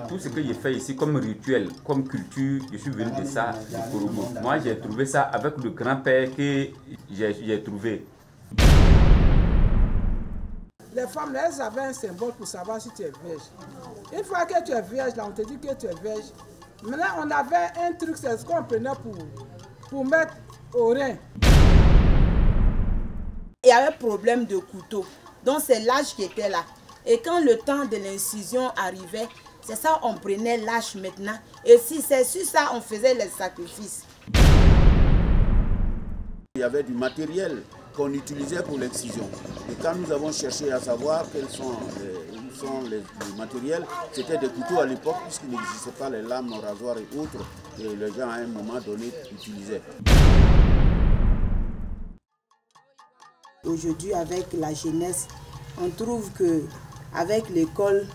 Tout ce que j'ai fait ici comme rituel, comme culture, je suis venu de ça, du Korogo. Moi, j'ai trouvé ça avec le grand-père que j'ai trouvé. Les femmes, elles avaient un symbole pour savoir si tu es vierge. Une fois que tu es vierge, là, on te dit que tu es vierge. Maintenant, on avait un truc, c'est ce qu'on prenait pour mettre au rein. Il y avait un problème de couteau. Donc, c'est l'âge qui était là. Et quand le temps de l'incision arrivait, c'est ça, on prenait l'âge maintenant. Et si c'est sur ça, on faisait les sacrifices. Il y avait du matériel qu'on utilisait pour l'excision. Et quand nous avons cherché à savoir quels sont les matériels, c'était des couteaux à l'époque, puisqu'il n'existait pas les lames, rasoirs et autres, que les gens à un moment donné utilisaient. Aujourd'hui, avec la jeunesse, on trouve que avec l'école,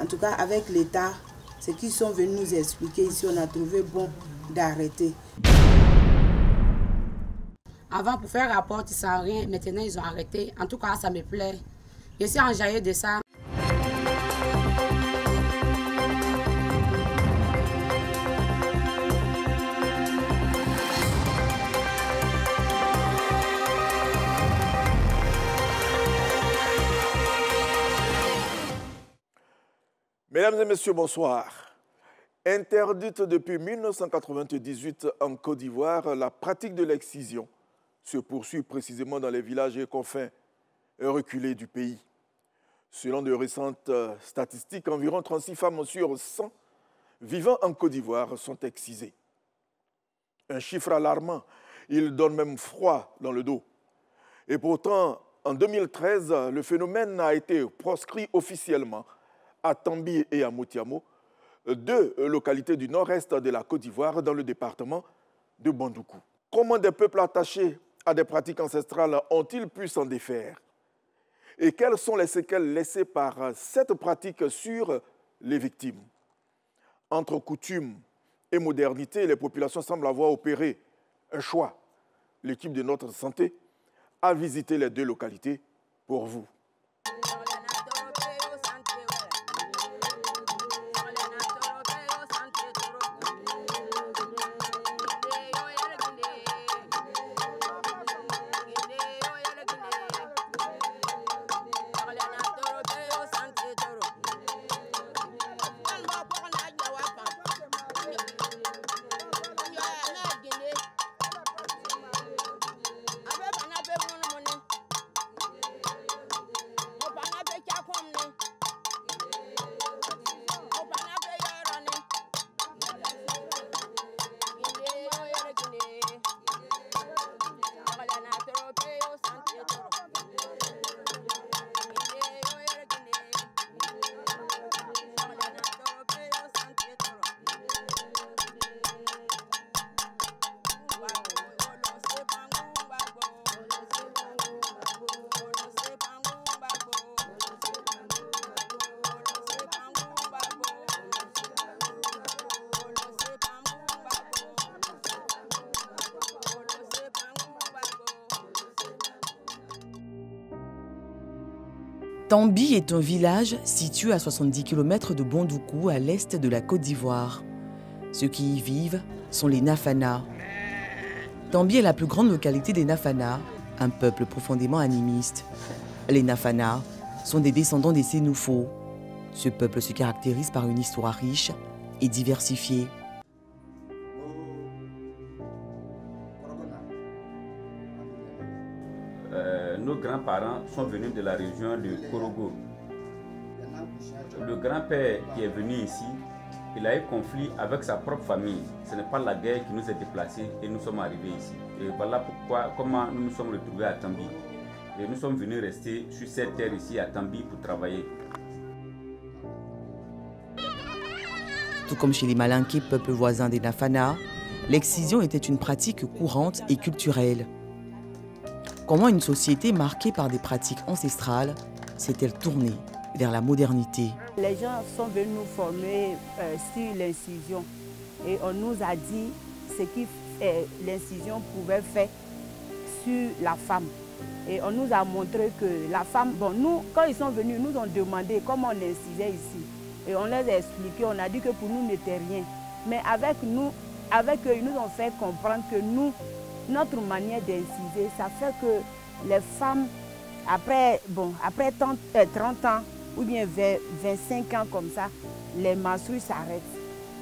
en tout cas avec l'État, ce qu'ils sont venus nous expliquer ici, on a trouvé bon d'arrêter. Avant, pour faire rapport, sans rien, maintenant ils ont arrêté. En tout cas, ça me plaît. Je suis enjaillée de ça. Mesdames et messieurs, bonsoir. Interdite depuis 1998 en Côte d'Ivoire, la pratique de l'excision se poursuit précisément dans les villages et confins reculés du pays. Selon de récentes statistiques, environ 36 femmes sur 100 vivant en Côte d'Ivoire sont excisées. Un chiffre alarmant, il donne même froid dans le dos. Et pourtant, en 2013, le phénomène a été proscrit officiellement à Tambi et à Moutiamo, deux localités du nord-est de la Côte d'Ivoire dans le département de Bandoukou. Comment des peuples attachés à des pratiques ancestrales ont-ils pu s'en défaire? Et quelles sont les séquelles laissées par cette pratique sur les victimes? Entre coutumes et modernité, les populations semblent avoir opéré un choix. L'équipe de Notre Santé a visité les deux localités pour vous. Tambi est un village situé à 70 km de Bandoukou, à l'est de la Côte d'Ivoire. Ceux qui y vivent sont les Nafana. Tambi est la plus grande localité des Nafana, un peuple profondément animiste. Les Nafana sont des descendants des Sénoufos. Ce peuple se caractérise par une histoire riche et diversifiée. Nos grands-parents sont venus de la région de Korogo. Le grand-père qui est venu ici, il a eu conflit avec sa propre famille. Ce n'est pas la guerre qui nous a déplacés et nous sommes arrivés ici. Et voilà comment nous nous sommes retrouvés à Tambi. Et nous sommes venus rester sur cette terre ici à Tambi pour travailler. Tout comme chez les Malinké, peuple voisin des Nafana, l'excision était une pratique courante et culturelle. Comment une société marquée par des pratiques ancestrales s'est-elle tournée vers la modernité. Les gens sont venus nous former sur l'incision et on nous a dit ce que l'incision pouvait faire sur la femme. Et on nous a montré que la femme, bon, nous, quand ils sont venus, ils nous ont demandé comment on incisait ici. Et on les a expliqué, on a dit que pour nous n'était rien. Mais avec eux, ils nous ont fait comprendre que nous, notre manière d'inciser, ça fait que les femmes, après 30 ans ou bien 25 ans comme ça, les menstrues s'arrêtent.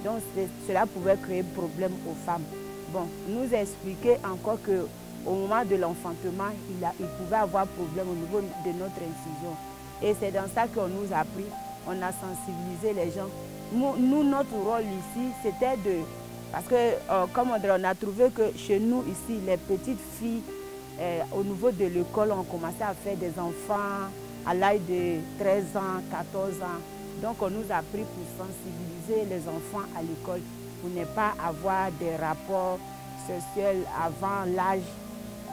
Donc cela pouvait créer problème aux femmes. Bon, nous expliquer encore qu'au moment de l'enfantement, il pouvait avoir problème au niveau de notre incision. Et c'est dans ça qu'on nous a pris, on a sensibilisé les gens. Nous, notre rôle ici, c'était de... Parce que, comme on a trouvé que chez nous, ici, les petites filles, au niveau de l'école, ont commencé à faire des enfants à l'âge de 13 ans, 14 ans. Donc, on nous a pris pour sensibiliser les enfants à l'école, pour ne pas avoir des rapports sexuels avant l'âge.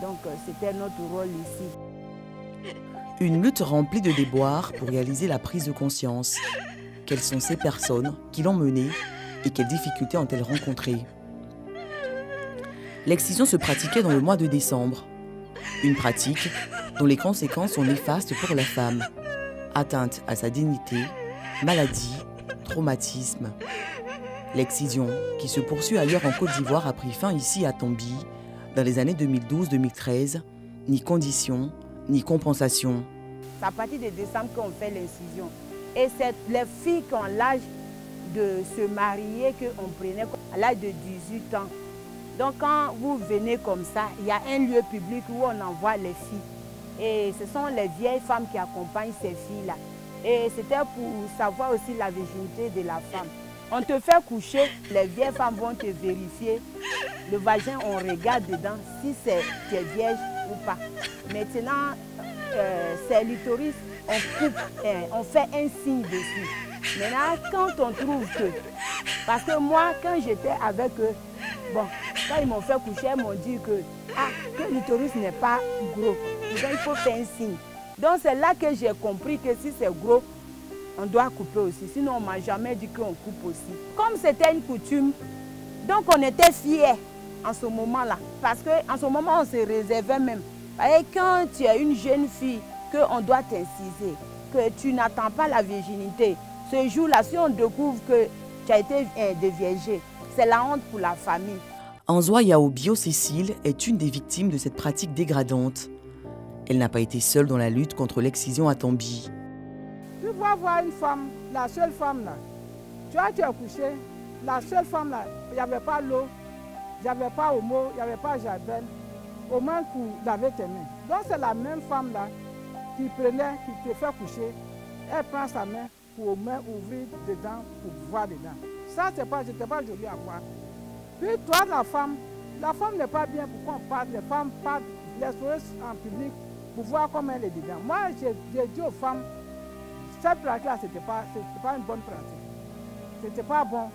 Donc, c'était notre rôle ici. Une lutte remplie de déboires pour réaliser la prise de conscience. Quelles sont ces personnes qui l'ont menée et quelles difficultés ont-elles rencontrées? L'excision se pratiquait dans le mois de décembre. Une pratique dont les conséquences sont néfastes pour la femme. Atteinte à sa dignité, maladie, traumatisme. L'excision, qui se poursuit ailleurs en Côte d'Ivoire, a pris fin ici à Tombi dans les années 2012-2013. Ni conditions, ni compensation. C'est à partir de décembre qu'on fait l'incision. Et c'est les filles qui ont l'âge de se marier qu'on prenait à l'âge de 18 ans. Donc quand vous venez comme ça, il y a un lieu public où on envoie les filles. Et ce sont les vieilles femmes qui accompagnent ces filles-là. Et c'était pour savoir aussi la virginité de la femme. On te fait coucher, les vieilles femmes vont te vérifier. Le vagin, on regarde dedans si tu es vierge ou pas. Maintenant, c'est l'utérus, on coupe, on fait un signe dessus. Maintenant, quand on trouve que... Parce que moi, quand j'étais avec eux, bon, quand ils m'ont fait coucher, ils m'ont dit que l'utérus n'est pas gros. Donc, il faut faire un signe. Donc, c'est là que j'ai compris que si c'est gros, on doit couper aussi. Sinon, on ne m'a jamais dit qu'on coupe aussi. Comme c'était une coutume, donc on était fiers en ce moment-là. Parce qu'en ce moment, on se réservait même. Et quand tu es une jeune fille, qu'on doit t'inciser, que tu n'attends pas la virginité, ce jour-là, si on découvre que tu as été déviergé, c'est la honte pour la famille. Anzoa Yaobio Cécile est une des victimes de cette pratique dégradante. Elle n'a pas été seule dans la lutte contre l'excision à Tombi. Tu vas voir une femme, la seule femme là, tu as été accouché, la seule femme là, il n'y avait pas l'eau, il n'y avait pas Omo, il n'y avait pas Jabel, au moins pour laver tes mains. Donc c'est la même femme là qui prenait, qui te fait coucher, elle prend sa main pour au moins ouvrir dedans, pour voir dedans. Ça, c'était pas joli à voir. Puis toi, la femme n'est pas bien pour qu'on parle, les femmes parlent, les sourires en public pour voir comment elle est dedans. Moi, j'ai dit aux femmes, cette pratique-là, ce n'était pas une bonne pratique. Ce n'était pas bon.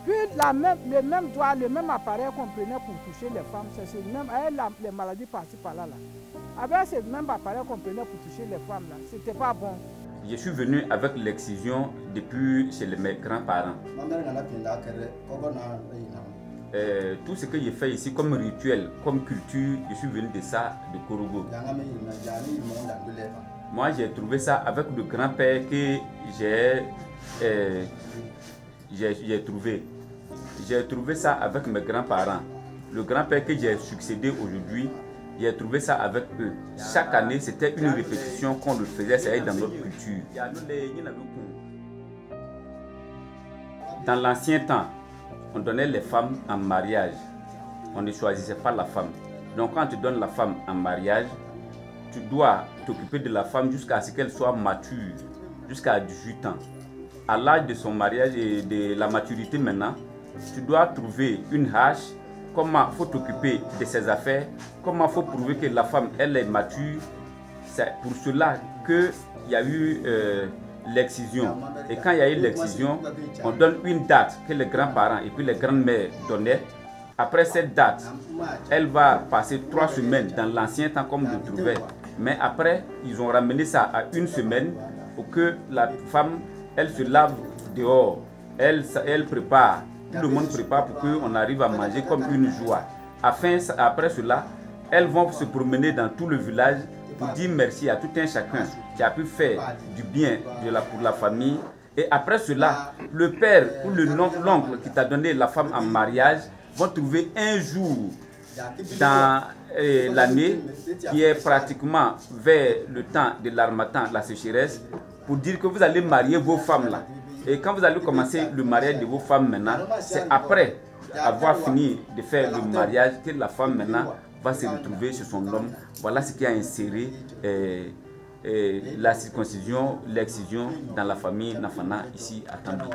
Puis le même doigt, le même appareil qu'on prenait pour toucher les femmes, c'est ce même, avec les maladies par-ci par-là. Avec ce même appareil qu'on prenait pour toucher les femmes, ce n'était pas bon. Je suis venu avec l'excision depuis chez mes grands-parents. Tout ce que j'ai fait ici comme rituel, comme culture, je suis venu de ça, de Korogo. Moi, j'ai trouvé ça avec le grand-père que j'ai trouvé. J'ai trouvé ça avec mes grands-parents. Le grand-père que j'ai succédé aujourd'hui, j'ai trouvé ça avec eux. Chaque année, c'était une répétition qu'on le faisait, c'est dans notre culture. Dans l'ancien temps, on donnait les femmes en mariage. On ne choisissait pas la femme. Donc quand tu donnes la femme en mariage, tu dois t'occuper de la femme jusqu'à ce qu'elle soit mature, jusqu'à 18 ans. À l'âge de son mariage et de la maturité maintenant, tu dois trouver une hache, comment il faut t'occuper de ses affaires, comment il faut prouver que la femme elle est mature. C'est pour cela qu'il y a eu l'excision. Et quand il y a eu l'excision, on donne une date que les grands-parents et puis les grandes-mères donnaient. Après cette date, elle va passer 3 semaines dans l'ancien temps comme je trouvais. Mais après, ils ont ramené ça à 1 semaine pour que la femme, elle se lave dehors. Elle prépare, tout le monde prépare pour qu'on arrive à manger comme une joie. Après cela, elles vont se promener dans tout le village pour dire merci à tout un chacun qui a pu faire du bien pour la famille. Et après cela, le père ou l'oncle qui t'a donné la femme en mariage vont trouver un jour dans l'année qui est pratiquement vers le temps de l'harmattan, la sécheresse, pour dire que vous allez marier vos femmes là. Et quand vous allez commencer le mariage de vos femmes maintenant, c'est après avoir fini de faire le mariage que la femme maintenant va se retrouver chez son homme. Voilà ce qui a inséré la circoncision, l'excision dans la famille Nafana ici à Tambie.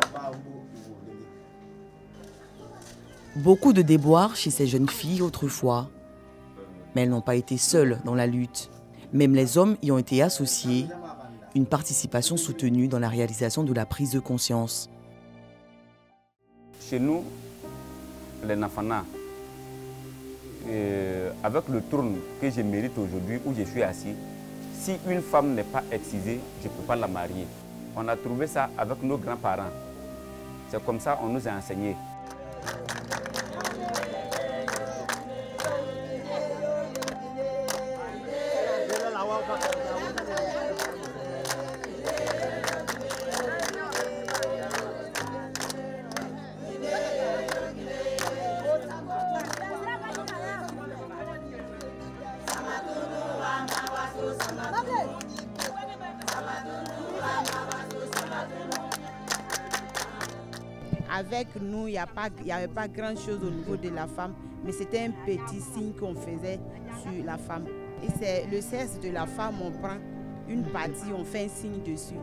Beaucoup de déboires chez ces jeunes filles autrefois. Mais elles n'ont pas été seules dans la lutte. Même les hommes y ont été associés. Une participation soutenue dans la réalisation de la prise de conscience. Chez nous, les Nafana, avec le trône que je mérite aujourd'hui, où je suis assis, si une femme n'est pas excisée, je ne peux pas la marier. On a trouvé ça avec nos grands-parents. C'est comme ça qu'on nous a enseigné. Avec nous, il n'y avait pas grand-chose au niveau de la femme, mais c'était un petit signe qu'on faisait sur la femme. Et c'est le sexe de la femme, on prend une partie, on fait un signe dessus.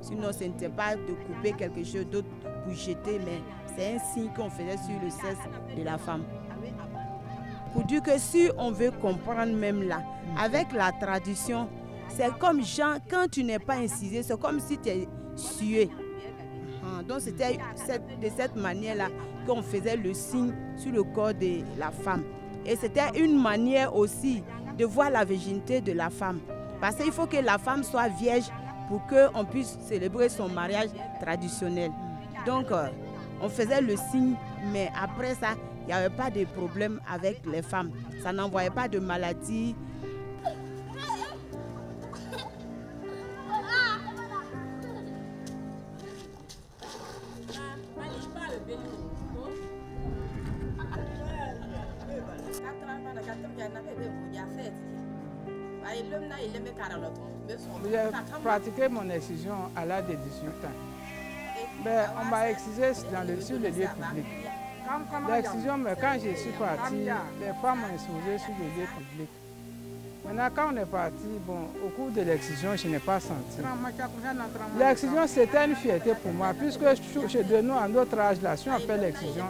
Sinon, ce n'était pas de couper quelque chose d'autre pour jeter, mais c'est un signe qu'on faisait sur le sexe de la femme. Pour dire que si on veut comprendre même là, avec la tradition, c'est comme genre, quand tu n'es pas incisé, c'est comme si tu es sué. Donc c'était de cette manière-là qu'on faisait le signe sur le corps de la femme. Et c'était une manière aussi de voir la virginité de la femme. Parce qu'il faut que la femme soit vierge pour qu'on puisse célébrer son mariage traditionnel. Donc on faisait le signe, mais après ça, il n'y avait pas de problème avec les femmes. Ça n'envoyait pas de maladie. J'ai pratiqué mon excision à l'âge de 18 ans. Ben, on m'a excisé sur le lieu public. L'excision, mais quand je suis parti, les femmes m'ont excisé sur le lieu public. Maintenant, quand on est parti, bon, au cours de l'excision, je n'ai pas senti. L'excision, c'était une fierté pour moi, puisque chez nous, à notre âge, là, si on fait l'excision,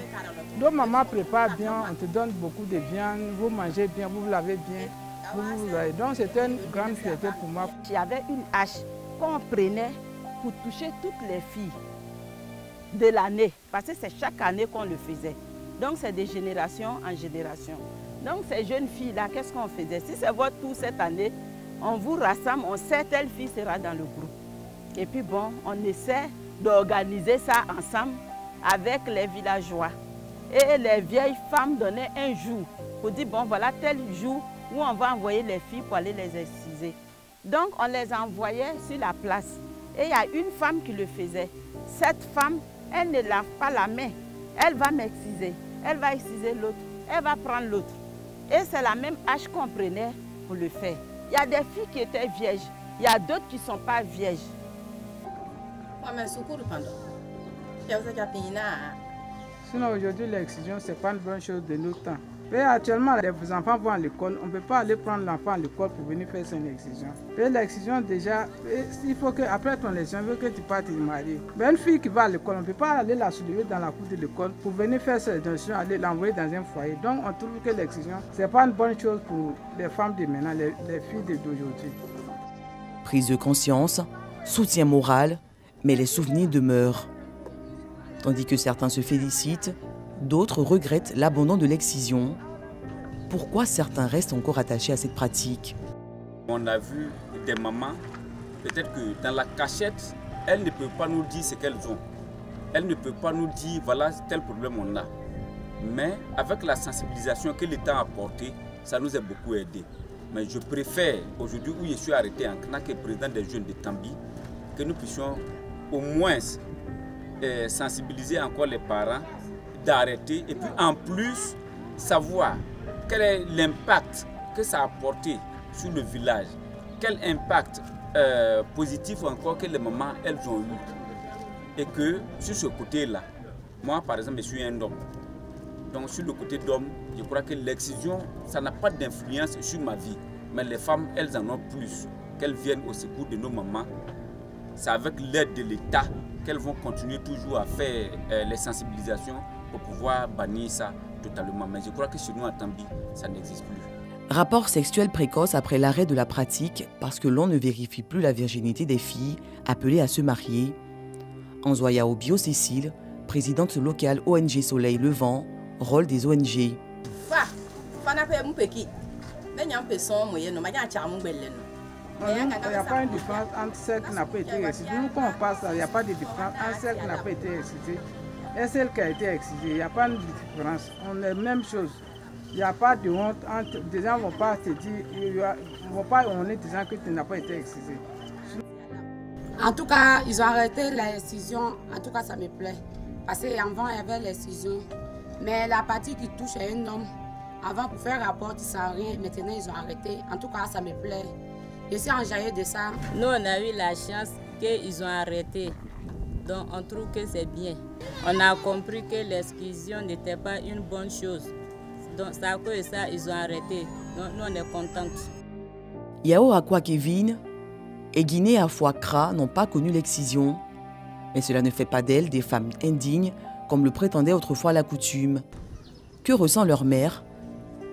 nos mamans préparent bien, on te donne beaucoup de viande, vous mangez bien, vous vous lavez bien. Donc c'était une grande fierté pour moi. Il y avait une hache qu'on prenait pour toucher toutes les filles de l'année, parce que c'est chaque année qu'on le faisait. Donc c'est de génération en génération. Donc ces jeunes filles-là, qu'est-ce qu'on faisait? Si c'est votre tour cette année, on vous rassemble, on sait telle fille sera dans le groupe. Et puis bon, on essaie d'organiser ça ensemble avec les villageois. Et les vieilles femmes donnaient un jour pour dire, bon voilà tel jour où on va envoyer les filles pour aller les exciser. Donc on les envoyait sur la place. Et il y a une femme qui le faisait. Cette femme, elle ne lave pas la main. Elle va m'exciser. Elle va exciser l'autre. Elle va prendre l'autre. Et c'est la même hache qu'on prenait pour le faire. Il y a des filles qui étaient vierges. Il y a d'autres qui ne sont pas vierges. Sinon aujourd'hui l'excision, ce n'est pas une bonne chose de nos temps. Mais actuellement, les enfants vont à l'école, on ne peut pas aller prendre l'enfant à l'école pour venir faire son excision. Et l'excision déjà, il faut qu'après ton excision, il faut que tu partes te marier. Mais une fille qui va à l'école, on ne peut pas aller la soulever dans la cour de l'école pour venir faire son excision, aller l'envoyer dans un foyer. Donc on trouve que l'excision, ce n'est pas une bonne chose pour les femmes de maintenant, les filles d'aujourd'hui. Prise de conscience, soutien moral, mais les souvenirs demeurent. Tandis que certains se félicitent, d'autres regrettent l'abandon de l'excision. Pourquoi certains restent encore attachés à cette pratique? On a vu des mamans, peut-être que dans la cachette, elles ne peuvent pas nous dire ce qu'elles ont. Elles ne peuvent pas nous dire, voilà tel problème on a. Mais avec la sensibilisation que l'État a apportée, ça nous a beaucoup aidé. Mais je préfère, aujourd'hui où je suis arrêté en tant que président des jeunes de Tambi, que nous puissions au moins sensibiliser encore les parents, d'arrêter et puis en plus savoir quel est l'impact que ça a apporté sur le village, quel impact positif encore que les mamans elles ont eu. Et que sur ce côté-là, moi par exemple je suis un homme. Donc sur le côté d'homme, je crois que l'excision, ça n'a pas d'influence sur ma vie. Mais les femmes, elles en ont plus. Qu'elles viennent au secours de nos mamans. C'est avec l'aide de l'État qu'elles vont continuer toujours à faire les sensibilisations pour pouvoir bannir ça totalement. Mais je crois que chez nous à Tambi, ça n'existe plus. Rapport sexuel précoce après l'arrêt de la pratique parce que l'on ne vérifie plus la virginité des filles appelées à se marier. Anzoya Obio Cécile, présidente locale ONG Soleil Levant, rôle des ONG. Il n'y a pas une différence entre celle qui n'a pas été excisée. Nous, quand on passe, il n'y a pas de différence entre celle qui n'a pas été excisée et celle qui a été excisée. Il n'y a pas de différence. On est la même chose. Il n'y a pas de honte. Des gens ne vont pas te dire, ils ne vont pas honner des gens que tu n'as pas été excisé. En tout cas, ils ont arrêté l'excision. En tout cas, ça me plaît. Parce qu'avant, il y avait l'excision. Mais la partie qui touche à un homme, avant pour faire rapport, ça rien. Maintenant, ils ont arrêté. En tout cas, ça me plaît. Je suis enjaillée de ça. Nous, on a eu la chance qu'ils ont arrêté. Donc, on trouve que c'est bien. On a compris que l'exclusion n'était pas une bonne chose. Donc, c'est à cause de ça ils ont arrêté. Donc, nous, on est contentes. Yao Akwa Kevin et Guinée Afouakra n'ont pas connu l'excision. Mais cela ne fait pas d'elles des femmes indignes, comme le prétendait autrefois la coutume. Que ressent leur mère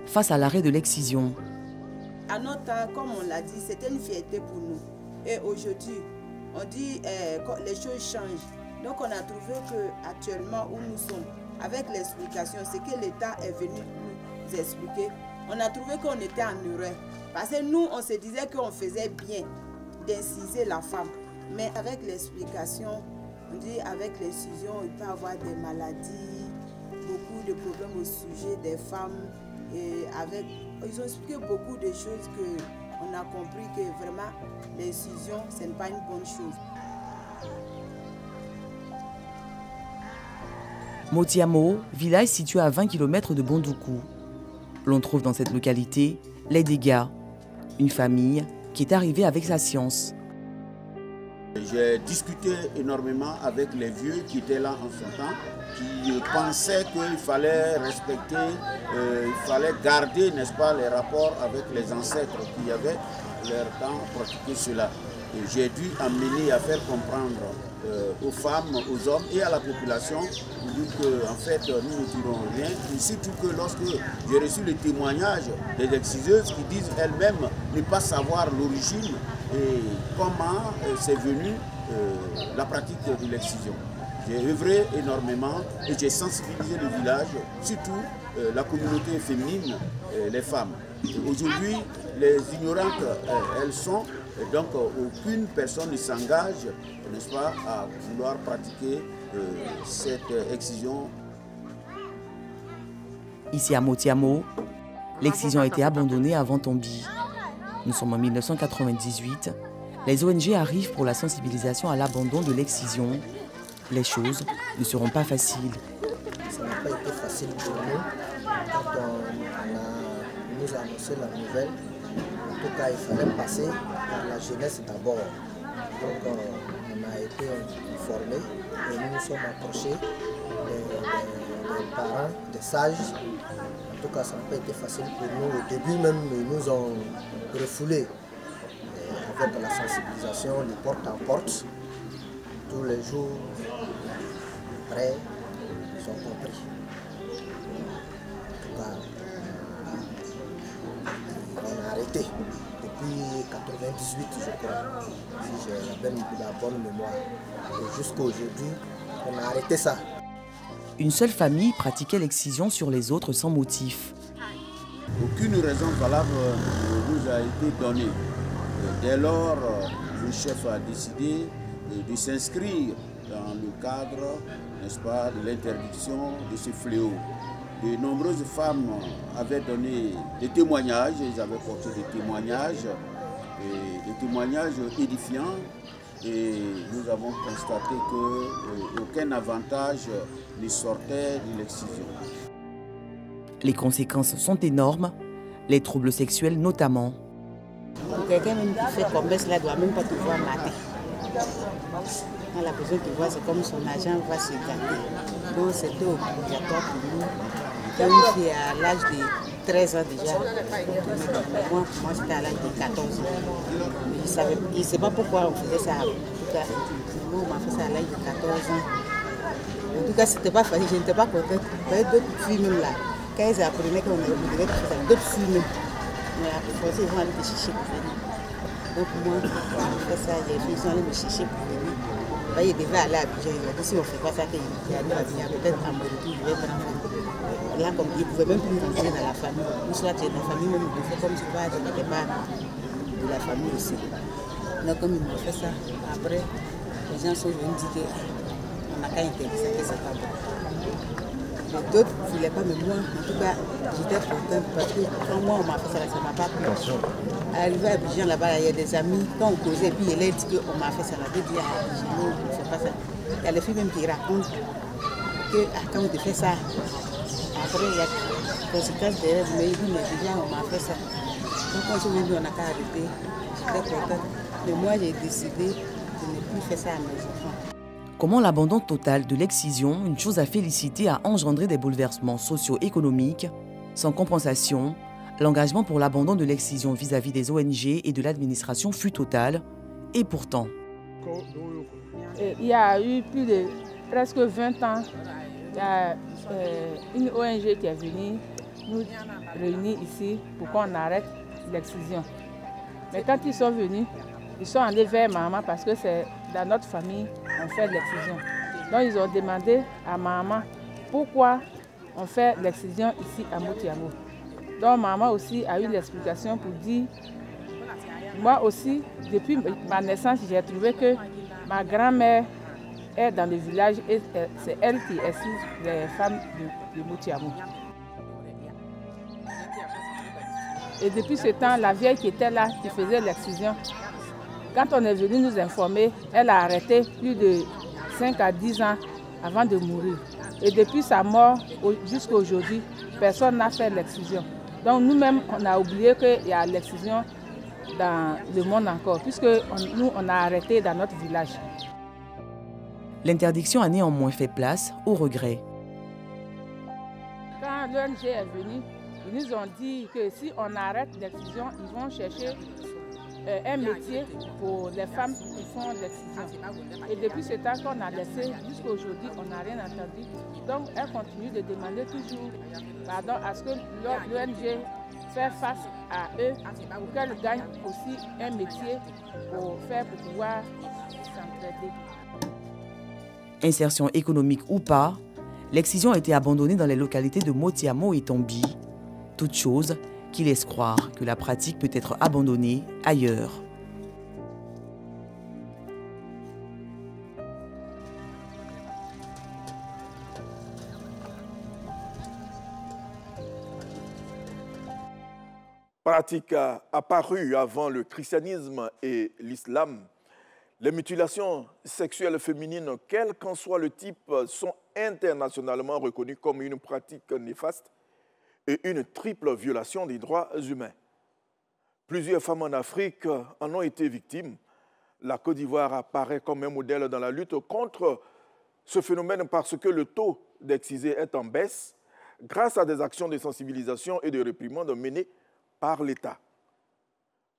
face à l'arrêt de l'excision? À notre temps, comme on l'a dit, c'était une fierté pour nous. Et aujourd'hui, on dit que les choses changent. Donc on a trouvé qu'actuellement où nous sommes, avec l'explication, c'est que l'État est venu nous expliquer. On a trouvé qu'on était en erreur. Parce que nous, on se disait qu'on faisait bien d'inciser la femme. Mais avec l'explication, on dit avec l'excision, il peut y avoir des maladies, beaucoup de problèmes au sujet des femmes. Et avec, ils ont expliqué beaucoup de choses qu'on a compris que vraiment l'incision, ce n'est pas une bonne chose. Motiamo, village situé à 20 km de Bondoukou. L'on trouve dans cette localité les dégâts, une famille qui est arrivée avec sa science. J'ai discuté énormément avec les vieux qui étaient là en son temps, qui pensaient qu'il fallait respecter, il fallait garder, n'est-ce pas, les rapports avec les ancêtres qui avaient leur temps pratiqué cela. J'ai dû amener à faire comprendre aux femmes, aux hommes et à la population pour dire qu'en fait nous ne dirons rien. Et surtout que lorsque j'ai reçu le témoignage des exciseuses qui disent elles-mêmes ne pas savoir l'origine et comment c'est venu la pratique de l'excision. J'ai œuvré énormément et j'ai sensibilisé le village, surtout la communauté féminine, les femmes. Aujourd'hui, les ignorantes, elles sont, donc aucune personne ne s'engage, n'est-ce pas, à vouloir pratiquer cette excision. Ici à Motiamo, l'excision a été abandonnée avant Tombi. Nous sommes en 1998. Les ONG arrivent pour la sensibilisation à l'abandon de l'excision. Les choses ne seront pas faciles. Ça n'a pas été facile pour nous quand on nous a annoncé la nouvelle. En tout cas, il fallait passer par la jeunesse d'abord. Donc, on a été informés et nous nous sommes approchés des parents, des sages. En tout cas, ça n'a pas été facile pour nous. Au début même, ils nous ont refoulés avec la sensibilisation, de porte en porte. Tous les jours, après, ils ont compris. En tout cas, on a arrêté depuis 1998, je crois, si j'ai la bonne mémoire. Et jusqu'à aujourd'hui, on a arrêté ça. Une seule famille pratiquait l'excision sur les autres sans motif. Aucune raison valable nous a été donnée. Dès lors, le chef a décidé de s'inscrire dans le cadre, n'est-ce pas, de l'interdiction de ce fléau. De nombreuses femmes avaient donné des témoignages, ils avaient porté des témoignages édifiants, et nous avons constaté qu'aucun avantage ne sortait de l'excision. Les conséquences sont énormes, les troubles sexuels notamment. Quelqu'un même qui fait comme cela ne doit même pas te voir mater. Quand la personne te voit, c'est comme son agent va se gâter. Donc c'était obligatoire pour nous. Quand une fille à l'âge de 13 ans déjà, moi c'était à l'âge de 14 ans. Je ne sais pas pourquoi on faisait ça. En tout cas, moi on m'a fait ça à l'âge de 14 ans. En tout cas, c'était pas facile, je n'étais pas contente. Il y avait d'autres filles même là. Quand ils apprenaient qu'on devait faire ça, d'autres filles même. Mais après, ils vont aller me chercher pour venir. Donc moi, j'ai fait ça, ils sont allés me chercher pour venir. Ils devaient aller à Abidjan. Ils ont dit si on ne fait pas ça, qu'ils arrivent à Abidjan, peut-être en Mauritanie, je vais prendre. Là, comme ils ne pouvaient même plus rentrer dans la famille. Ou soit dans la famille, même ils fait comme si je n'étais pas de la famille aussi. Donc comme ils m'ont fait ça, après, les gens sont venus dire qu'on n'a qu'à interdire ça, que c'est pas bon. D'autres ne voulaient pas, mais moi, en tout cas, j'étais contente parce que quand moi, on m'a fait ça, ça ne m'a pas plu. Arrivé à Abidjan, là-bas, il y a des amis, quand on causait, puis il a dit qu'on m'a fait ça, là, dit à Abidjan, non, on ne fait pas ça. Il y a les filles même qui racontent que quand on te fait ça, après, il y a des conséquences derrière, mais il dit, mais déjà, on m'a fait ça. Donc, quand je suis venue, on n'a qu'à arrêter, j'étais contente. Mais moi, j'ai décidé de ne plus faire ça à mes enfants. Comment l'abandon total de l'excision, une chose à féliciter, a engendré des bouleversements socio-économiques. Sans compensation, l'engagement pour l'abandon de l'excision vis-à-vis des ONG et de l'administration fut total. Et pourtant... Il y a eu plus de presque 20 ans, il y a une ONG qui est venue nous réunir ici pour qu'on arrête l'excision. Mais quand ils sont venus, ils sont allés vers maman parce que c'est dans notre famille on fait l'excision. Donc ils ont demandé à maman pourquoi on fait l'excision ici à Moutiamo. Donc maman aussi a eu l'explication pour dire, moi aussi, depuis ma naissance, j'ai trouvé que ma grand-mère est dans le village et c'est elle qui excise les femmes de Moutiamo. Et depuis ce temps, la vieille qui était là, qui faisait l'excision, quand on est venu nous informer, elle a arrêté plus de 5 à 10 ans avant de mourir. Et depuis sa mort jusqu'à aujourd'hui, personne n'a fait l'excision. Donc nous-mêmes, on a oublié qu'il y a l'excision dans le monde encore, puisque nous, on a arrêté dans notre village. L'interdiction a néanmoins fait place au regret. Quand l'ONG est venue, ils nous ont dit que si on arrête l'excision, ils vont chercher un métier pour les femmes qui font l'excision. Et depuis ce temps qu'on a laissé, jusqu'à aujourd'hui, on n'a rien entendu. Donc, elle continue de demander toujours à ce que l'ONG fasse face à eux pour qu'elles gagnent aussi un métier pour pouvoir s'entraider. Insertion économique ou pas, l'excision a été abandonnée dans les localités de Motiamo et Tombi. Toute chose qui laisse croire que la pratique peut être abandonnée ailleurs. Pratique apparue avant le christianisme et l'islam, les mutilations sexuelles féminines, quel qu'en soit le type, sont internationalement reconnues comme une pratique néfaste et une triple violation des droits humains. Plusieurs femmes en Afrique en ont été victimes. La Côte d'Ivoire apparaît comme un modèle dans la lutte contre ce phénomène parce que le taux d'excisés est en baisse grâce à des actions de sensibilisation et de réprimande menées par l'État.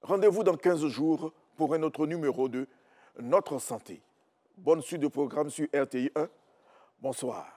Rendez-vous dans 15 jours pour un autre numéro de Notre Santé. Bonne suite de programme sur RTI 1. Bonsoir.